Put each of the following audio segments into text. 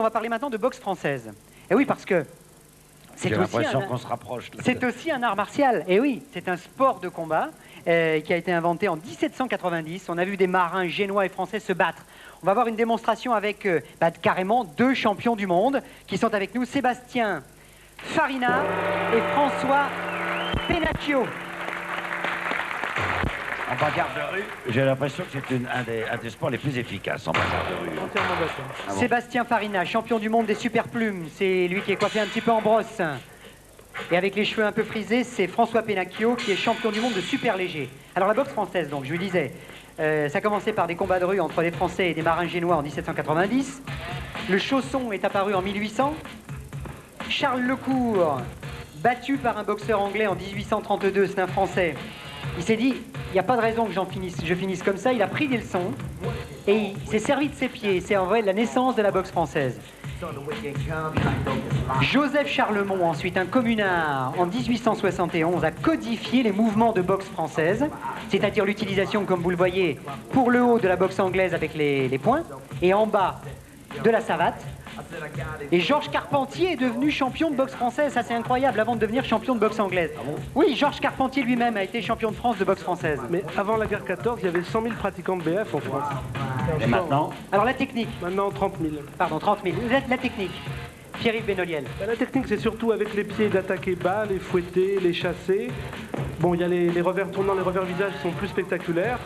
On va parler maintenant de boxe française. Et oui, parce que J'ai l'impression qu'on se rapproche. c'est aussi un art martial. Et oui, c'est un sport de combat qui a été inventé en 1790. On a vu des marins génois et français se battre. On va voir une démonstration avec carrément 2 champions du monde qui sont avec nous, Sébastien Farina et François Pennacchio. En bagarre de rue, j'ai l'impression que c'est un des sports les plus efficaces en bagarre de rue. Entièrement d'accord. Ah bon. Sébastien Farina, champion du monde des super plumes. C'est lui qui est coiffé un petit peu en brosse. Et avec les cheveux un peu frisés, c'est François Pennacchio qui est champion du monde de super léger. Alors la boxe française, donc, je lui disais, ça a commencé par des combats de rue entre des Français et des marins génois en 1790. Le chausson est apparu en 1800. Charles Lecourt, battu par un boxeur anglais en 1832, c'est un Français. Il s'est dit, il n'y a pas de raison que je finisse comme ça. Il a pris des leçons et il s'est servi de ses pieds. C'est en vrai la naissance de la boxe française. Joseph Charlemont, ensuite un communard, en 1871, a codifié les mouvements de boxe française, c'est-à-dire l'utilisation, comme vous le voyez, pour le haut de la boxe anglaise avec les poings, et en bas de la savate. Et Georges Carpentier est devenu champion de boxe française, ça c'est incroyable, avant de devenir champion de boxe anglaise. Oui, Georges Carpentier lui-même a été champion de France de boxe française. Mais avant la guerre 14, il y avait 100 000 pratiquants de BF en France. Et maintenant, Alors la technique, Maintenant, 30 000. pardon, 30 000, la technique, Pierre-Yves Benoliel. La technique, c'est surtout avec les pieds d'attaquer bas, les fouetter, les chasser. Bon, il y a les revers tournants, les revers visage sont plus spectaculaires.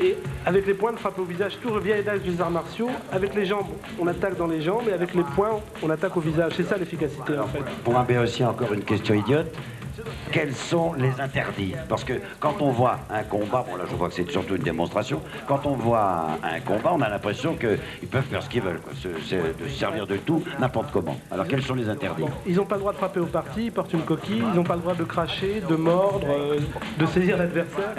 Et avec les poings, de frapper au visage, tout le vieil adage des arts martiaux. Avec les jambes, on attaque dans les jambes, et avec les poings, on attaque au visage. C'est ça l'efficacité, en fait. pour un Béotien, encore une question idiote. Quels sont les interdits? Parce que quand on voit un combat, bon là je vois que c'est surtout une démonstration, quand on voit un combat, on a l'impression qu'ils peuvent faire ce qu'ils veulent, quoi. C'est de se servir de tout, n'importe comment. Alors quels sont les interdits? Ils n'ont pas le droit de frapper au parti, ils portent une coquille, ils n'ont pas le droit de cracher, de mordre, de saisir l'adversaire.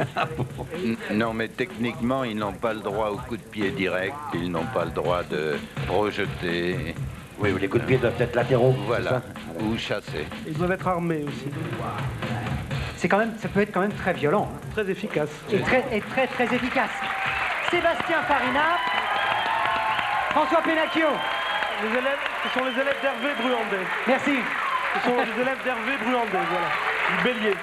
Non, mais techniquement, ils n'ont pas le droit au coup de pied direct, ils n'ont pas le droit de projeter, Oui, les coups de pied doivent être latéraux. voilà, ou chasser. Ils doivent être armés aussi. C'est quand même, ça peut être quand même très violent hein. Très efficace. Et très efficace. Sébastien Farina, François Pennacchio. Les élèves, ce sont les élèves d'Hervé Bruandet. Merci. Ce sont les élèves d'Hervé Bruandet, voilà. Du Bélier.